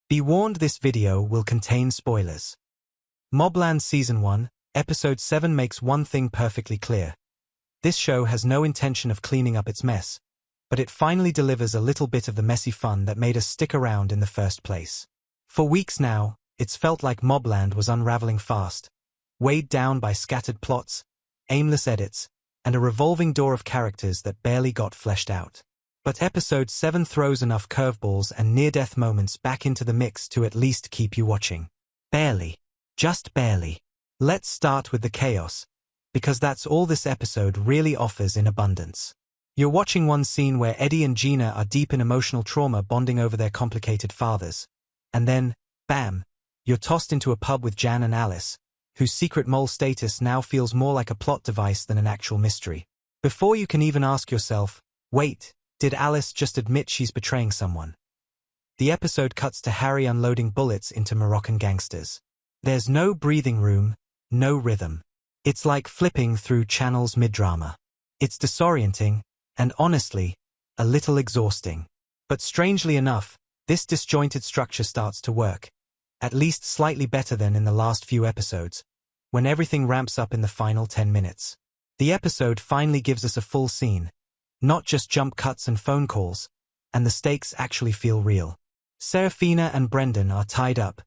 Be warned, this video will contain spoilers. MobLand Season 1, Episode 7 makes one thing perfectly clear. This show has no intention of cleaning up its mess, but it finally delivers a little bit of the messy fun that made us stick around in the first place. For weeks now, it's felt like MobLand was unraveling fast, weighed down by scattered plots, aimless edits, and a revolving door of characters that barely got fleshed out. But Episode 7 throws enough curveballs and near-death moments back into the mix to at least keep you watching. Barely. Just barely. Let's start with the chaos, because that's all this episode really offers in abundance. You're watching one scene where Eddie and Gina are deep in emotional trauma bonding over their complicated fathers. And then, bam, you're tossed into a pub with Jan and Alice, whose secret mole status now feels more like a plot device than an actual mystery. Before you can even ask yourself, wait, did Alice just admit she's betraying someone? The episode cuts to Harry unloading bullets into Moroccan gangsters. There's no breathing room, no rhythm. It's like flipping through channels mid-drama. It's disorienting, and honestly, a little exhausting. But strangely enough, this disjointed structure starts to work, at least slightly better than in the last few episodes, when everything ramps up in the final 10 minutes. The episode finally gives us a full scene, not just jump cuts and phone calls, and the stakes actually feel real. Seraphina and Brendan are tied up,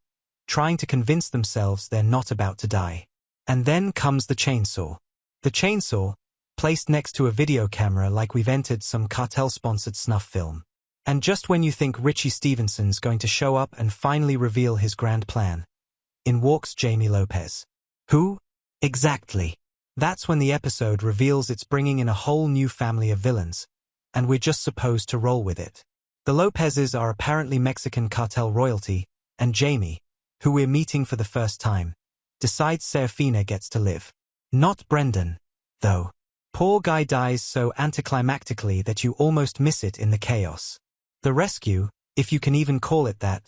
trying to convince themselves they're not about to die. And then comes the chainsaw. The chainsaw, placed next to a video camera like we've entered some cartel-sponsored snuff film. And just when you think Richie Stevenson's going to show up and finally reveal his grand plan, in walks Jamie Lopez. Who? Exactly. That's when the episode reveals it's bringing in a whole new family of villains, and we're just supposed to roll with it. The Lopezes are apparently Mexican cartel royalty, and Jamie, who we're meeting for the first time, decides Seraphina gets to live. Not Brendan, though. Poor guy dies so anticlimactically that you almost miss it in the chaos. The rescue, if you can even call it that,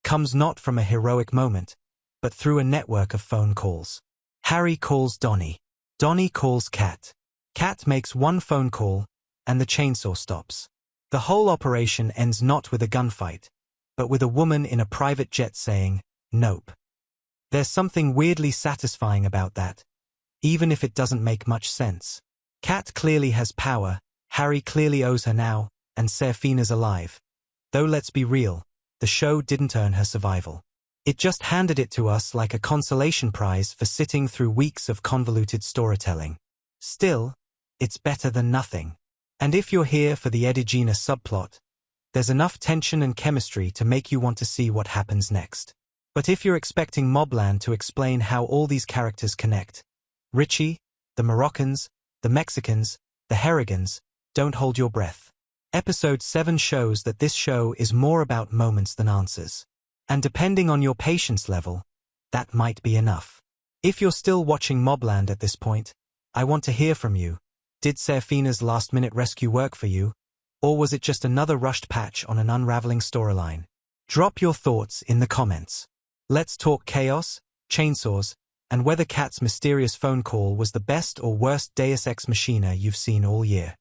comes not from a heroic moment, but through a network of phone calls. Harry calls Donnie. Donnie calls Kat. Kat makes one phone call, and the chainsaw stops. The whole operation ends not with a gunfight, but with a woman in a private jet saying, "Nope." There's something weirdly satisfying about that, even if it doesn't make much sense. Kat clearly has power, Harry clearly owes her now, and Seraphina's alive. Though let's be real, the show didn't earn her survival. It just handed it to us like a consolation prize for sitting through weeks of convoluted storytelling. Still, it's better than nothing. And if you're here for the Eddie-Gina subplot, there's enough tension and chemistry to make you want to see what happens next. But if you're expecting MobLand to explain how all these characters connect, Richie, the Moroccans, the Mexicans, the Harrigans, don't hold your breath. Episode 7 shows that this show is more about moments than answers. And depending on your patience level, that might be enough. If you're still watching MobLand at this point, I want to hear from you. Did Seraphina's last-minute rescue work for you? Or was it just another rushed patch on an unraveling storyline? Drop your thoughts in the comments. Let's talk chaos, chainsaws, and whether Kat's mysterious phone call was the best or worst Deus Ex Machina you've seen all year.